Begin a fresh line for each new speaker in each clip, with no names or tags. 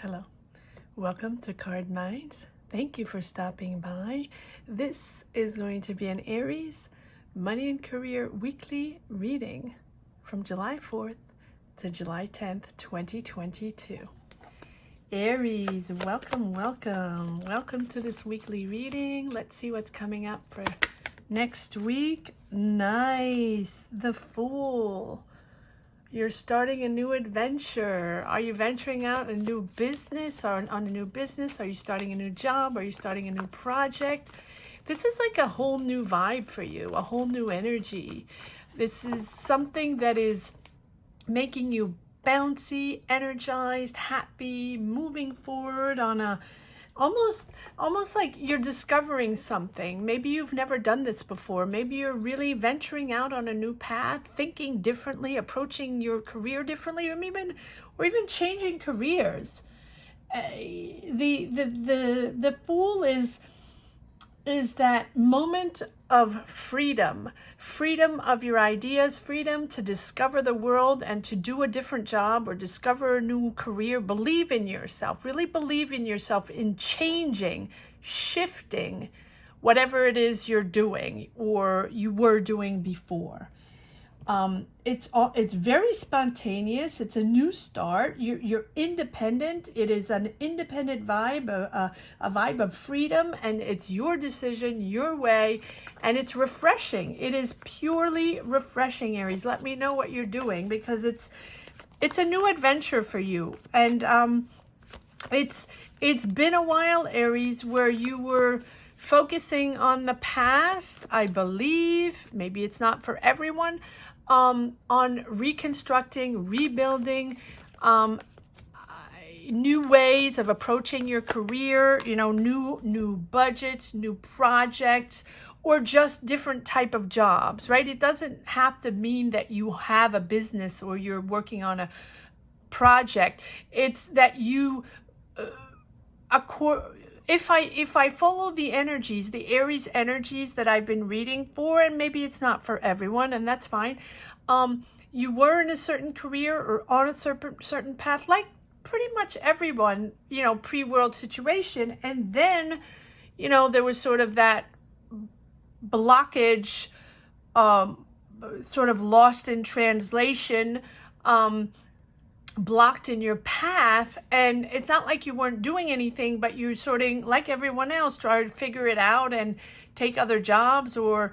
Hello, welcome to Card Minds. Thank you for stopping by. This is going to be an Aries Money and Career Weekly reading from July 4th to July 10th, 2022. Aries, welcome to this weekly reading. Let's see what's coming up for next week. Nice, the Fool. You're starting a new adventure. Are you venturing out a new business or on a new business? Are you starting a new job? Are you starting a new project? This is like a whole new vibe for you, a whole new energy. This is something that is making you bouncy, energized, happy, moving forward on a almost like you're discovering something. Maybe you've never done this before. Maybe you're really venturing out on a new path, thinking differently, approaching your career differently, or even changing careers. The Fool is that moment of freedom of your ideas, freedom to discover the world and to do a different job or discover a new career. Believe in yourself, really believe in yourself, in changing, shifting whatever it is you're doing or you were doing before. It's very spontaneous. It's a new start. You're independent. It is an independent vibe, a vibe of freedom, and it's your decision, your way, and it's refreshing. It is purely refreshing, Aries. Let me know what you're doing, because it's a new adventure for you, and it's been a while, Aries, where you were focusing on the past, I believe. Maybe it's not for everyone. On reconstructing, rebuilding, new ways of approaching your career, new budgets, new projects, or just different type of jobs, right? It doesn't have to mean that you have a business or you're working on a project. It's that you if I follow the energies, the Aries energies that I've been reading for, and maybe it's not for everyone, and that's fine. You were in a certain career or on a certain path, like pretty much everyone, pre-world situation. And then, there was sort of that blockage, sort of lost in translation, blocked in your path, and it's not like you weren't doing anything, but you're sorting like everyone else, trying to figure it out and take other jobs or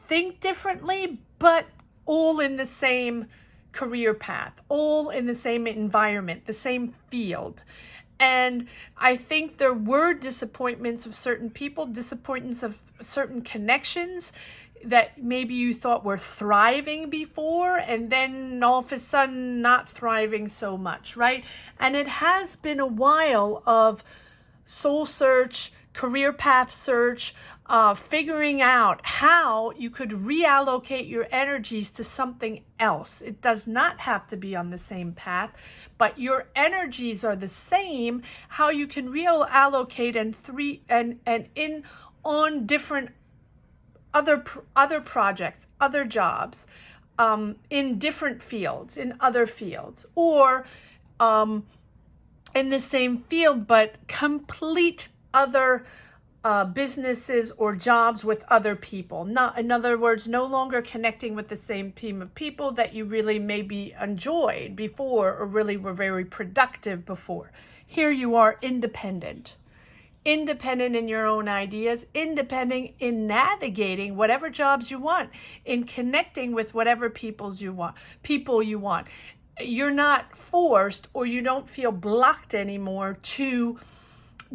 think differently, but all in the same career path, all in the same environment, the same field. And I think there were disappointments of certain people, disappointments of certain connections that maybe you thought were thriving before, and then all of a sudden not thriving so much, right? And it has been a while of soul search, career path search, figuring out how you could reallocate your energies to something else. It does not have to be on the same path, but your energies are the same. How you can reallocate on different other projects, other jobs, in different fields, in other fields, or in the same field, but complete other businesses or jobs with other people. Not, in other words, no longer connecting with the same team of people that you really maybe enjoyed before or really were very productive before. Here you are independent in your own ideas, independent in navigating whatever jobs you want, in connecting with whatever people you want. You're not forced, or you don't feel blocked anymore to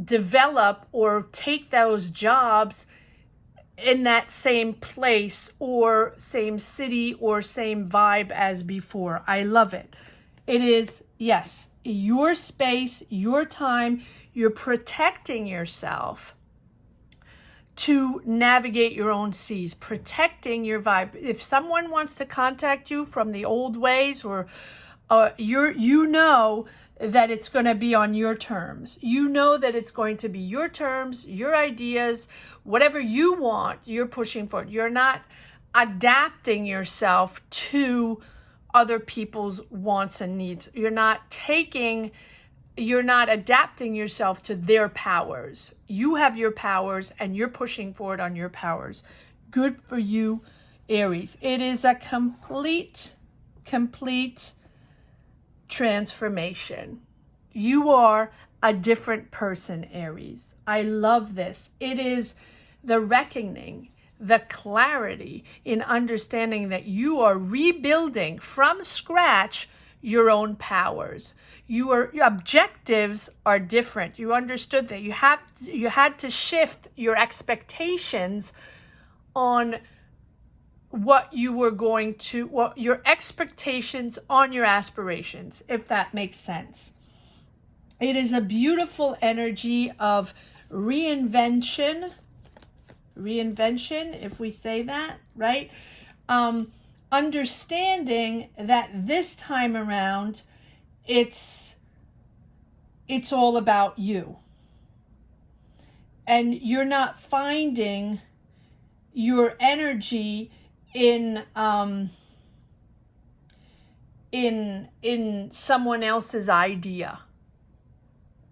develop or take those jobs in that same place or same city or same vibe as before. I love it. It is, yes, your space, your time. You're protecting yourself to navigate your own seas, protecting your vibe. If someone wants to contact you from the old ways, or you know that it's going to be on your terms. You know that it's going to be your terms, your ideas, whatever you want, you're pushing for. You're not adapting yourself to other people's wants and needs. You're not taking you're not adapting yourself to their powers. You have your powers and you're pushing forward on your powers. Good for you, Aries. It is a complete transformation. You are a different person, Aries. I love this. It is the reckoning, the clarity in understanding that you are rebuilding from scratch your own powers. Your objectives are different. You understood that you had to shift your expectations on what your expectations on your aspirations, if that makes sense. It is a beautiful energy of reinvention, if we say that, right? Understanding that this time around, it's all about you. And you're not finding your energy in someone else's idea.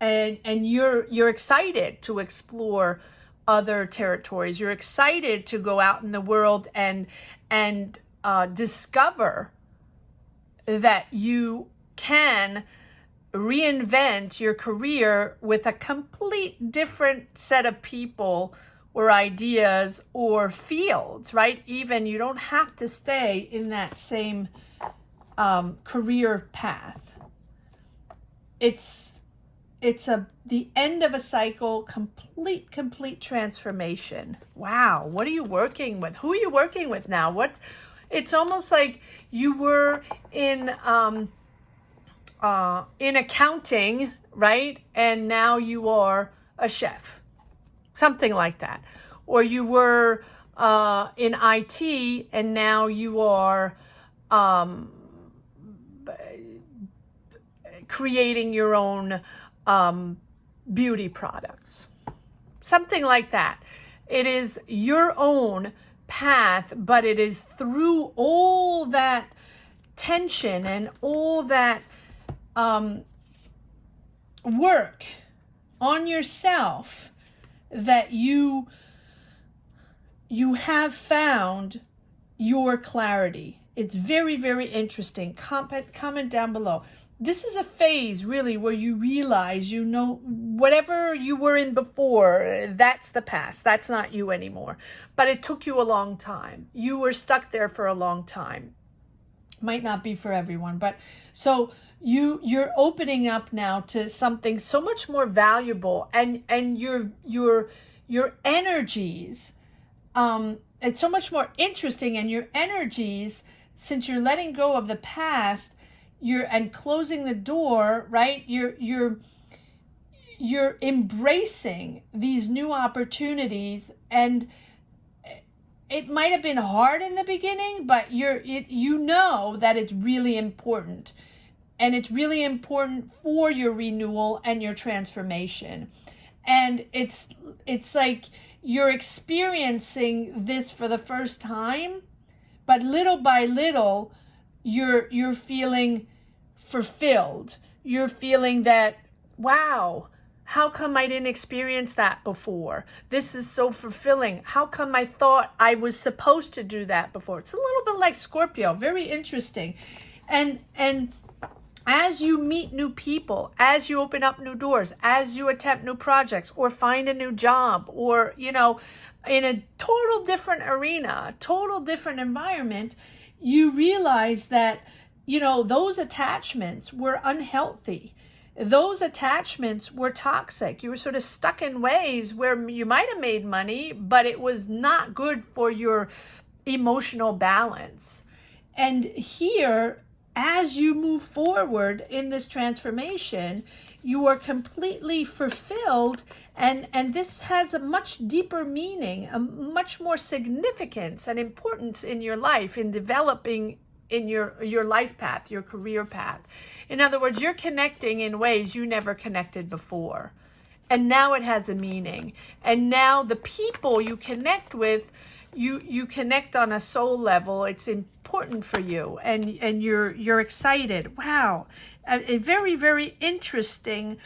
And you're excited to explore other territories. You're excited to go out in the world and discover that you can reinvent your career with a complete different set of people or ideas or fields, right? Even you don't have to stay in that same career path. It's the end of a cycle, complete transformation. Wow, what are you working with? Who are you working with now? It's almost like you were in accounting, right? And now you are a chef, something like that. Or you were in IT and now you are creating your own beauty products, something like that. It is your own path, but it is through all that tension and all that work on yourself that you have found your clarity. It's very, very interesting. Comment down below. This is a phase really where you realize, whatever you were in before, that's the past. That's not you anymore. But it took you a long time. You were stuck there for a long time. Might not be for everyone, but so you're opening up now to something so much more valuable, and your energies, it's so much more interesting, and your energies, since you're letting go of the past, and closing the door, right? You're embracing these new opportunities, and it might have been hard in the beginning, but you know that it's really important, and it's really important for your renewal and your transformation. And it's like you're experiencing this for the first time, but little by little, you're feeling fulfilled. You're feeling that, wow, how come I didn't experience that before? This is so fulfilling. How come I thought I was supposed to do that before? It's a little bit like Scorpio, very interesting. And as you meet new people, as you open up new doors, as you attempt new projects or find a new job, or, in a total different arena, total different environment, you realize that, those attachments were unhealthy. Those attachments were toxic. You were sort of stuck in ways where you might have made money, but it was not good for your emotional balance. And here, as you move forward in this transformation, you are completely fulfilled, and this has a much deeper meaning, a much more significance and importance in your life, in developing in your life path, your career path. In other words, you're connecting in ways you never connected before. And now it has a meaning. And now the people you connect with, you connect on a soul level. It's important for you, and you're excited. Wow. a very, very interesting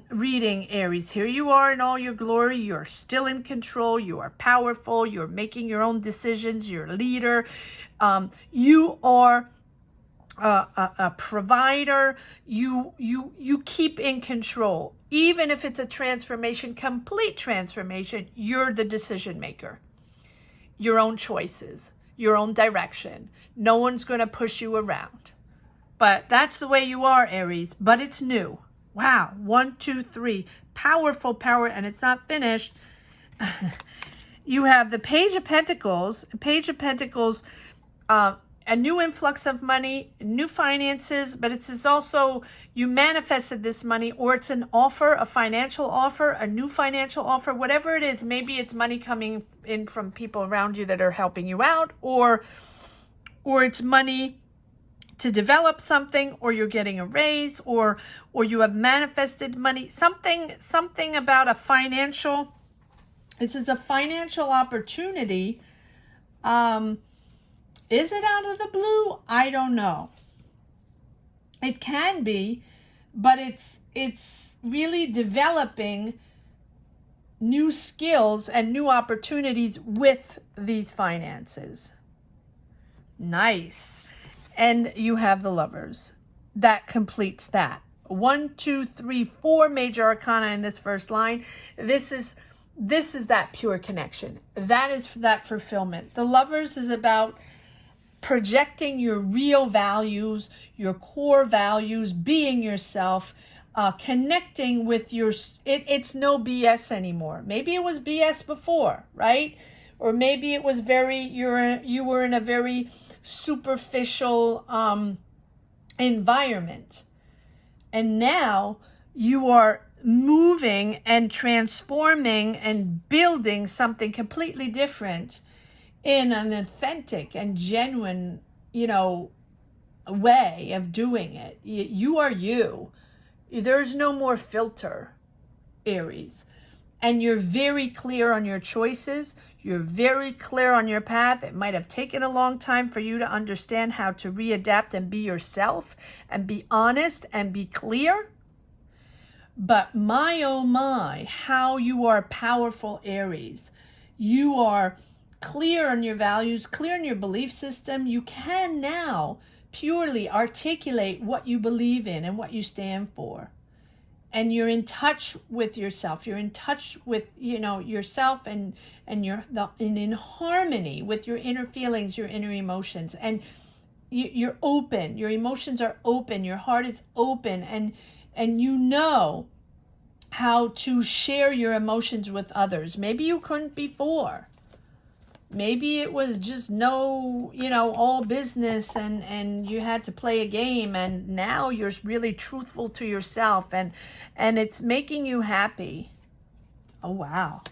reading, Aries. Here you are in all your glory. You're still in control. You are powerful. You're making your own decisions. You're a leader. You are a provider. You keep in control. Even if it's a transformation, complete transformation, you're the decision maker. Your own choices, your own direction. No one's going to push you around. But that's the way you are, Aries. But it's new. Wow. 1, 2, 3. Powerful power. And it's not finished. You have the Page of Pentacles. Page of Pentacles, a new influx of money, new finances, but it's also you manifested this money, or it's an offer, a financial offer, a new financial offer, whatever it is. Maybe it's money coming in from people around you that are helping you out, or it's money to develop something, or you're getting a raise, or you have manifested money, something about a financial, this is a financial opportunity. Is it out of the blue? I don't know. It can be, but it's really developing new skills and new opportunities with these finances. Nice. And you have the Lovers. That completes that. 1, 2, 3, 4 major arcana in this first line. This is that pure connection. That is that fulfillment. The Lovers is about projecting your real values, your core values, being yourself, connecting with your, it's no BS anymore. Maybe it was BS before, right? Or maybe it was you were in a very superficial environment. And now you are moving and transforming and building something completely different in an authentic and genuine, way of doing it. You are you. There's no more filter, Aries. And you're very clear on your choices. You're very clear on your path. It might have taken a long time for you to understand how to readapt and be yourself and be honest and be clear. But my, oh my, how you are powerful, Aries. You are clear on your values, clear on your belief system. You can now purely articulate what you believe in and what you stand for. And you're in touch with yourself. You're in touch with, yourself and you're in harmony with your inner feelings, your inner emotions. And you're open. Your emotions are open. Your heart is open. And you know how to share your emotions with others. Maybe you couldn't before. Maybe it was just all business and you had to play a game, and now you're really truthful to yourself and it's making you happy. Oh, wow.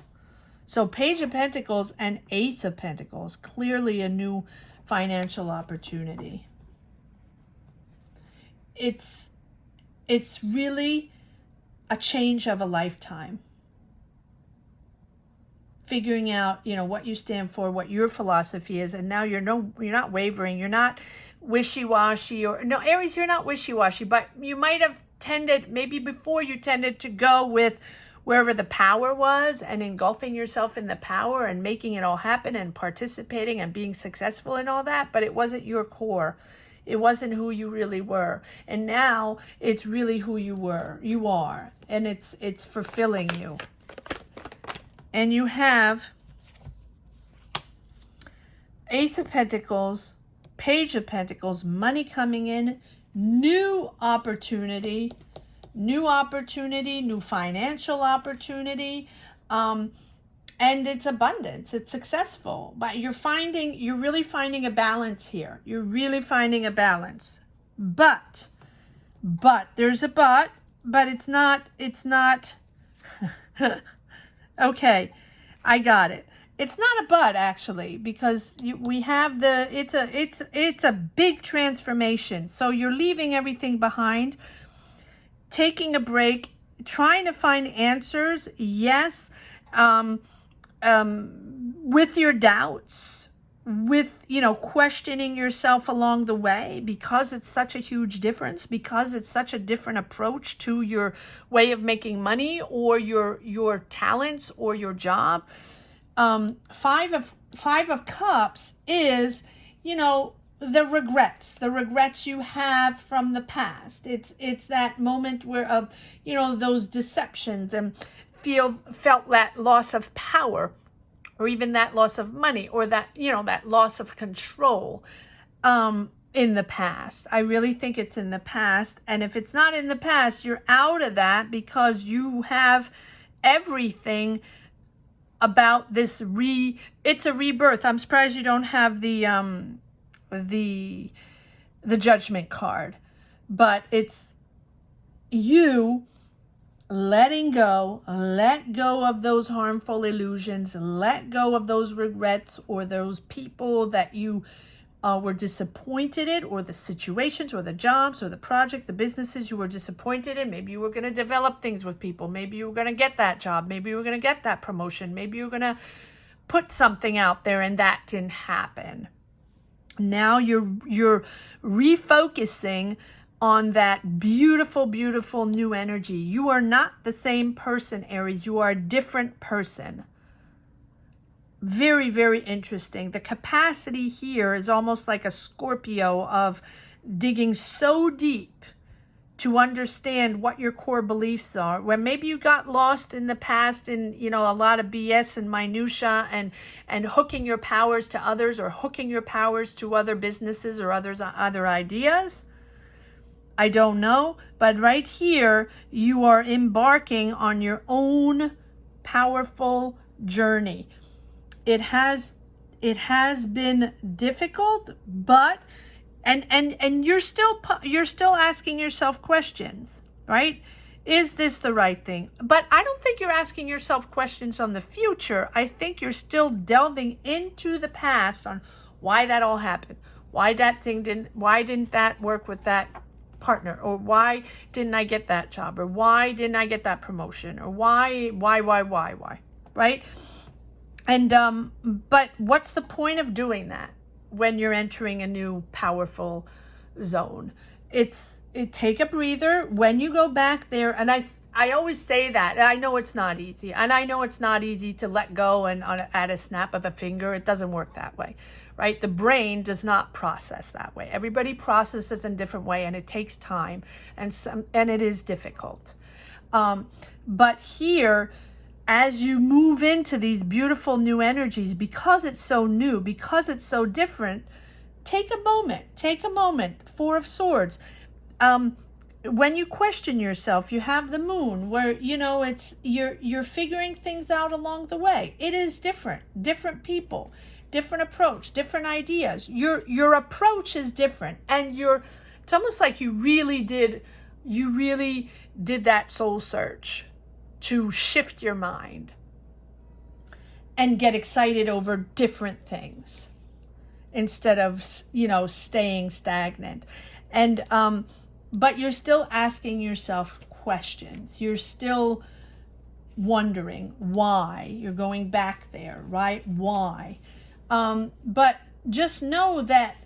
So Page of Pentacles and Ace of Pentacles, clearly a new financial opportunity. It's really a change of a lifetime. Figuring out, what you stand for, what your philosophy is, and now you're not wavering, you're not wishy-washy, Aries, you're not wishy-washy, but you might have maybe before you tended to go with wherever the power was and engulfing yourself in the power and making it all happen and participating and being successful and all that, but it wasn't your core. It wasn't who you really were. And now it's really who you are, and it's fulfilling you. And you have Ace of Pentacles, Page of Pentacles, money coming in, new opportunity, new financial opportunity, and it's abundance, it's successful. But you're really finding a balance here. You're really finding a balance. But there's a but it's not okay, I got it. It's not a but, actually, because we have it's a big transformation. So you're leaving everything behind, taking a break, trying to find answers, yes, with your doubts, with, questioning yourself along the way, because it's such a huge difference, because it's such a different approach to your way of making money or your talents or your job. Five of Cups is, the regrets you have from the past. It's that moment where those deceptions and felt that loss of power, or even that loss of money, or that that loss of control in the past. I really think it's in the past. And if it's not in the past, you're out of that, because you have everything about this it's a rebirth. I'm surprised you don't have the Judgment card, but it's you letting go, let go of those harmful illusions, let go of those regrets, or those people that you were disappointed in, or the situations, or the jobs, or the project, the businesses you were disappointed in. Maybe you were going to develop things with people. Maybe you were going to get that job. Maybe you were going to get that promotion. Maybe you were going to put something out there and that didn't happen. Now you're refocusing on that beautiful, beautiful new energy. You are not the same person, Aries. You are a different person. Very, very interesting. The capacity here is almost like a Scorpio, of digging so deep to understand what your core beliefs are, where maybe you got lost in the past in, a lot of BS and minutia, and hooking your powers to others, or hooking your powers to other businesses or other ideas. I don't know, but right here, you are embarking on your own powerful journey. It has been difficult, but and you're still asking yourself questions, right? Is this the right thing? But I don't think you're asking yourself questions on the future. I think you're still delving into the past on why that all happened, why didn't that work with that partner, or why didn't I get that job, or why didn't I get that promotion, or why, right? And but what's the point of doing that when you're entering a new powerful zone? Take a breather when you go back there. And I always say that. I know it's not easy, and I know it's not easy to let go and at a snap of a finger. It doesn't work that way, right? The brain does not process that way. Everybody processes in a different way, and it takes time, and it is difficult. But here, as you move into these beautiful new energies, because it's so new, because it's so different, take a moment. Four of Swords. When you question yourself, you have the Moon, where it's you're figuring things out along the way. It is different people, different approach, different ideas. Your approach is different, and it's almost like you really did that soul search to shift your mind and get excited over different things instead of staying stagnant. And but you're still asking yourself questions. You're still wondering why. You're going back there, right? Why? But just know that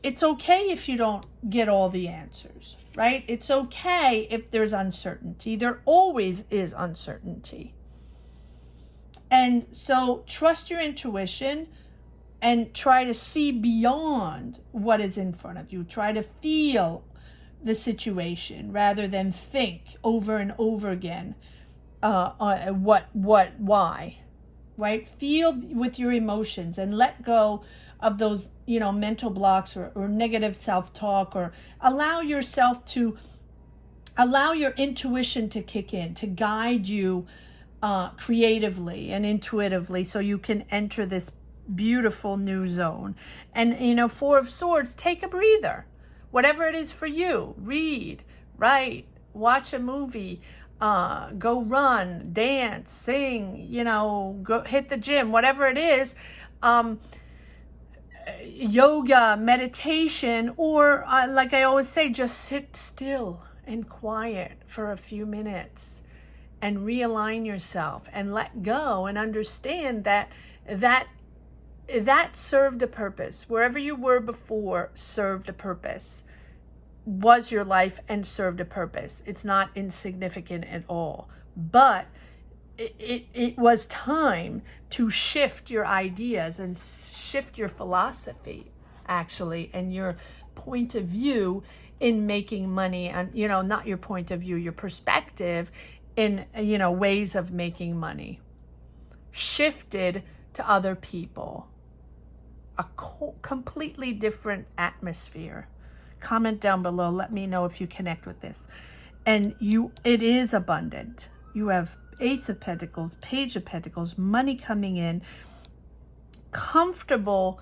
it's okay if you don't get all the answers, right? It's okay if there's uncertainty. There always is uncertainty. And so trust your intuition and try to see beyond what is in front of you. Try to feel the situation rather than think over and over again why, right? Feel with your emotions and let go of those, mental blocks or negative self-talk, or allow your intuition to kick in, to guide you creatively and intuitively, so you can enter this beautiful new zone. And, Four of Swords, take a breather. Whatever it is for you, read, write, watch a movie, go run, dance, sing, go hit the gym, whatever it is, yoga, meditation, or like I always say, just sit still and quiet for a few minutes and realign yourself and let go and understand that that served a purpose. Wherever you were before served a purpose, was your life and served a purpose. It's not insignificant at all. But it was time to shift your ideas and shift your philosophy, actually, and your point of view in making money, and, you know, not your point of view, your perspective in, you know, ways of making money shifted to other people. A completely different atmosphere. Comment down below. Let me know if you connect with this. And it is abundant. You have Ace of Pentacles, Page of Pentacles, money coming in, comfortable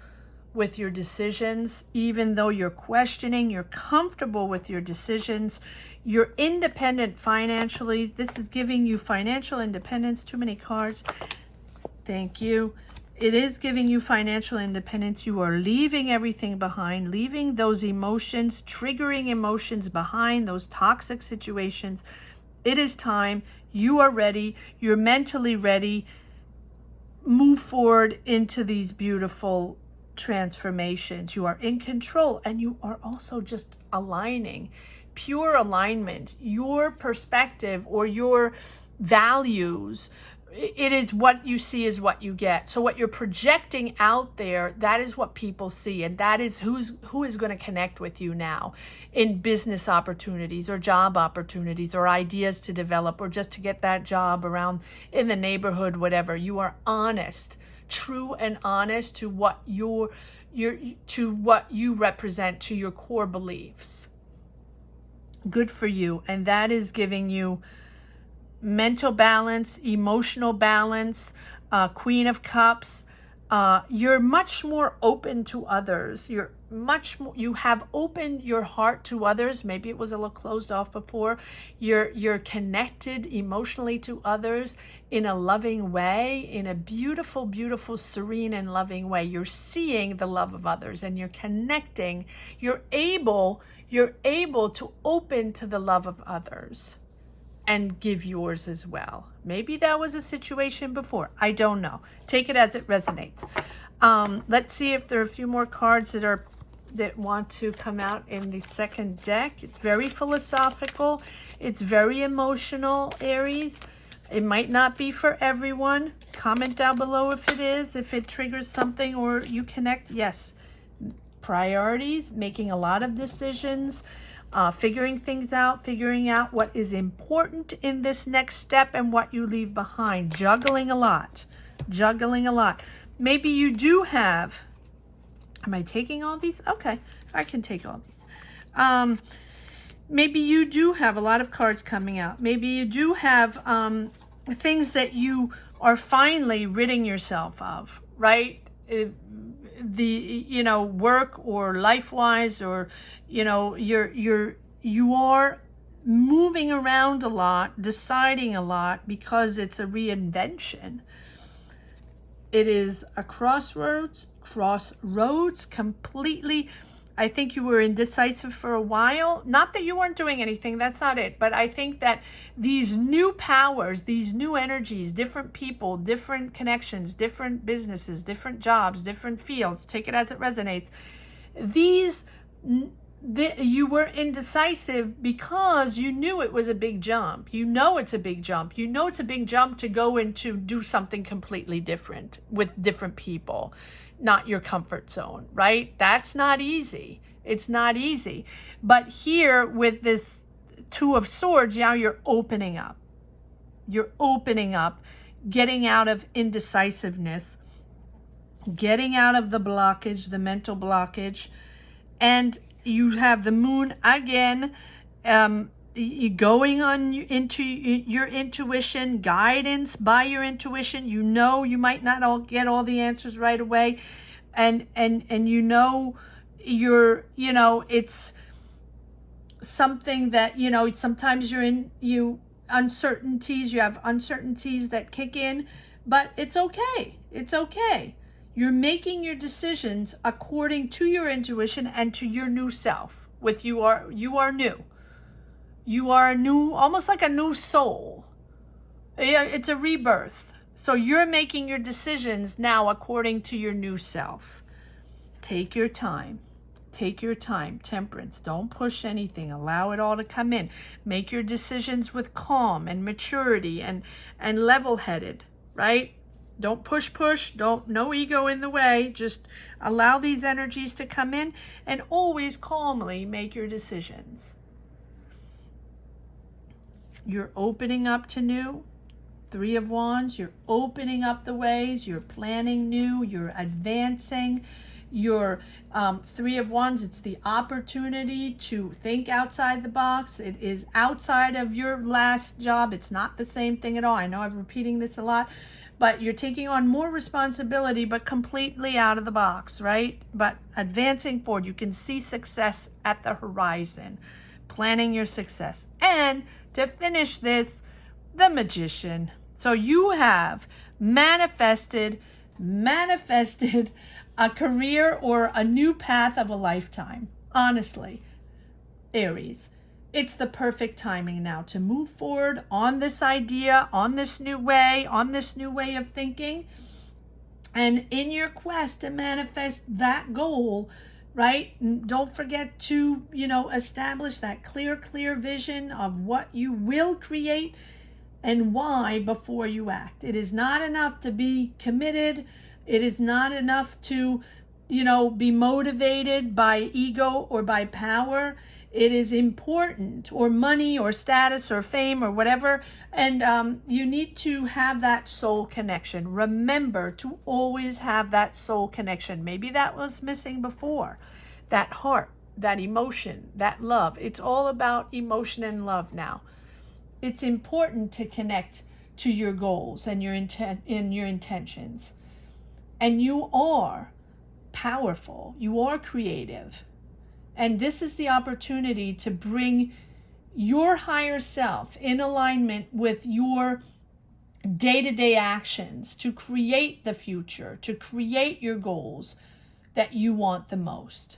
with your decisions, even though you're questioning, you're comfortable with your decisions. You're independent financially. This is giving you financial independence. Too many cards. Thank you. It is giving you financial independence. You are leaving everything behind, leaving those emotions, triggering emotions behind, those toxic situations. It is time. You are ready. You're mentally ready. Move forward into these beautiful transformations. You are in control, and you are also just aligning. Pure alignment. Your perspective or your values, it is what you see is what you get. So what you're projecting out there, that is what people see, and that is who is going to connect with you now in business opportunities or job opportunities or ideas to develop or just to get that job around in the neighborhood, whatever. You are honest, true and honest to what to what you represent, to your core beliefs. Good for you. And that is giving you mental balance, emotional balance, Queen of Cups. You're much more open to others. You're much more, you have opened your heart to others. Maybe it was a little closed off before. You're connected emotionally to others in a loving way, in a beautiful, beautiful, serene and loving way. You're seeing the love of others and you're connecting. You're able to open to the love of others and give yours as well. Maybe that was a situation before. I don't know. Take it as it resonates. Let's see if there are a few more cards that want to come out in the second deck. It's very philosophical. It's very emotional, Aries. It might not be for everyone. Comment down below if it is, if it triggers something or you connect. Yes. Priorities, making a lot of decisions, figuring things out, figuring out what is important in this next step and what you leave behind. Juggling a lot. Maybe you do have, am I taking all these? Okay, I can take all these. Maybe you do have a lot of cards coming out. Maybe you do have things that you are finally ridding yourself of, right? Work or life-wise, or you are moving around a lot, deciding a lot, because it's a reinvention. It is a crossroads completely. I think you were indecisive for a while. Not that you weren't doing anything, that's not it. But I think that these new powers, these new energies, different people, different connections, different businesses, different jobs, different fields, take it as it resonates. You were indecisive because you knew it was a big jump. You know it's a big jump. You know it's a big jump to go into do something completely different with different people. Not your comfort zone, right? That's not easy. It's not easy. But here with this Two of Swords, now you're opening up. You're opening up, getting out of indecisiveness, getting out of the blockage, the mental blockage. And you have the Moon again, going on into your intuition, guidance by your intuition. You know you might not get all the answers right away, and it's something that sometimes you have uncertainties that kick in, but it's okay. You're making your decisions according to your intuition and to your new self. You are new. You are new, almost like a new soul. It's a rebirth. So you're making your decisions now according to your new self. Take your time. Take your time. Temperance. Don't push anything. Allow it all to come in. Make your decisions with calm and maturity and level-headed, right? Don't push. No ego in the way. Just allow these energies to come in and always calmly make your decisions. You're opening up to new. 3 of Wands. You're opening up the ways. You're planning new. You're advancing. Your 3 of Wands, it's the opportunity to think outside the box. It is outside of your last job. It's not the same thing at all. I know I'm repeating this a lot, but you're taking on more responsibility, but completely out of the box, right? But advancing forward, you can see success at the horizon, planning your success. And to finish this, the Magician. So you have manifested a career or a new path of a lifetime. Honestly, Aries, it's the perfect timing now to move forward on this idea, on this new way of thinking. And in your quest to manifest that goal, right? Don't forget to, establish that clear vision of what you will create and why before you act. It is not enough to be committed. It is not enough to, be motivated by ego or by power. It is important, or money or status or fame or whatever. And you need to have that soul connection. Remember to always have that soul connection. Maybe that was missing before. That heart, that emotion, that love. It's all about emotion and love now. It's important to connect to your goals and your intentions. And you are powerful. You are creative. And this is the opportunity to bring your higher self in alignment with your day-to-day actions to create the future, to create your goals that you want the most.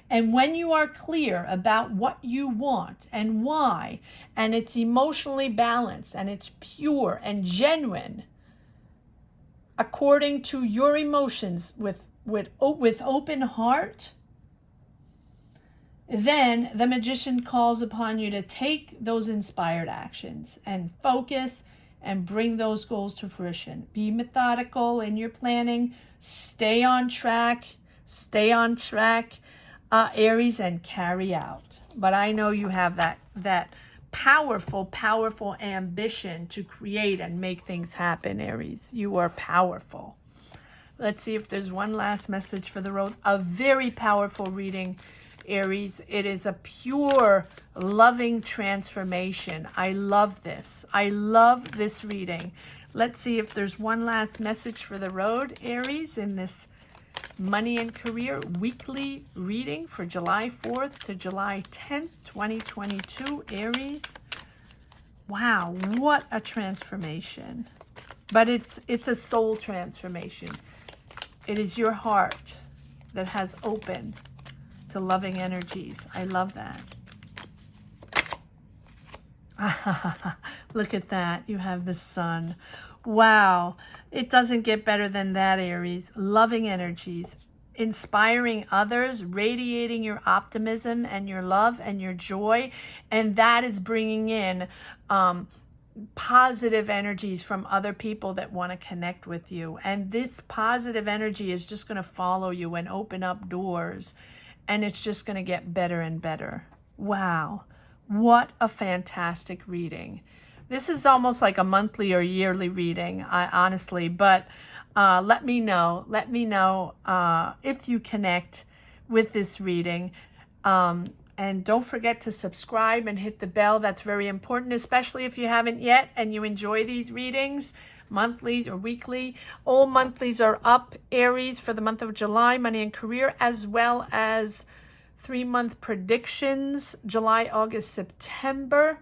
And when you are clear about what you want and why, and it's emotionally balanced and it's pure and genuine, according to your emotions with open heart, then the Magician calls upon you to take those inspired actions and focus and bring those goals to fruition. Be methodical in your planning. Stay on track, Aries, and carry out. But I know you have that powerful ambition to create and make things happen, Aries. You are powerful. Let's see if there's one last message for the road. A very powerful reading, Aries. It is a pure, loving transformation. I love this. I love this reading. Let's see if there's one last message for the road, Aries, in this Money and Career weekly reading for July 4th to July 10th, 2022, Aries. Wow, what a transformation. But it's a soul transformation. It is your heart that has opened to loving energies. I love that. Look at that. You have the sun. Wow. It doesn't get better than that, Aries. Loving energies, inspiring others, radiating your optimism and your love and your joy. And that is bringing in positive energies from other people that want to connect with you. And this positive energy is just going to follow you and open up doors. And it's just going to get better and better. Wow. What a fantastic reading. This is almost like a monthly or yearly reading, honestly, but let me know if you connect with this reading. And don't forget to subscribe and hit the bell. That's very important, especially if you haven't yet and you enjoy these readings, monthlies or weekly. All monthlies are up, Aries, for the month of July, Money and Career, as well as 3-month predictions, July, August, September.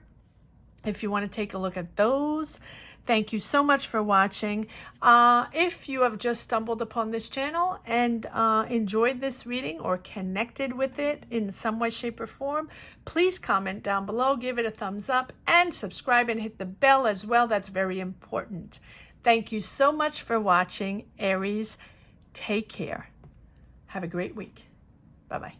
If you want to take a look at those. Thank you so much for watching. If you have just stumbled upon this channel and enjoyed this reading or connected with it in some way, shape, or form, please comment down below, give it a thumbs up, and subscribe and hit the bell as well. That's very important. Thank you so much for watching, Aries. Take care. Have a great week. Bye-bye.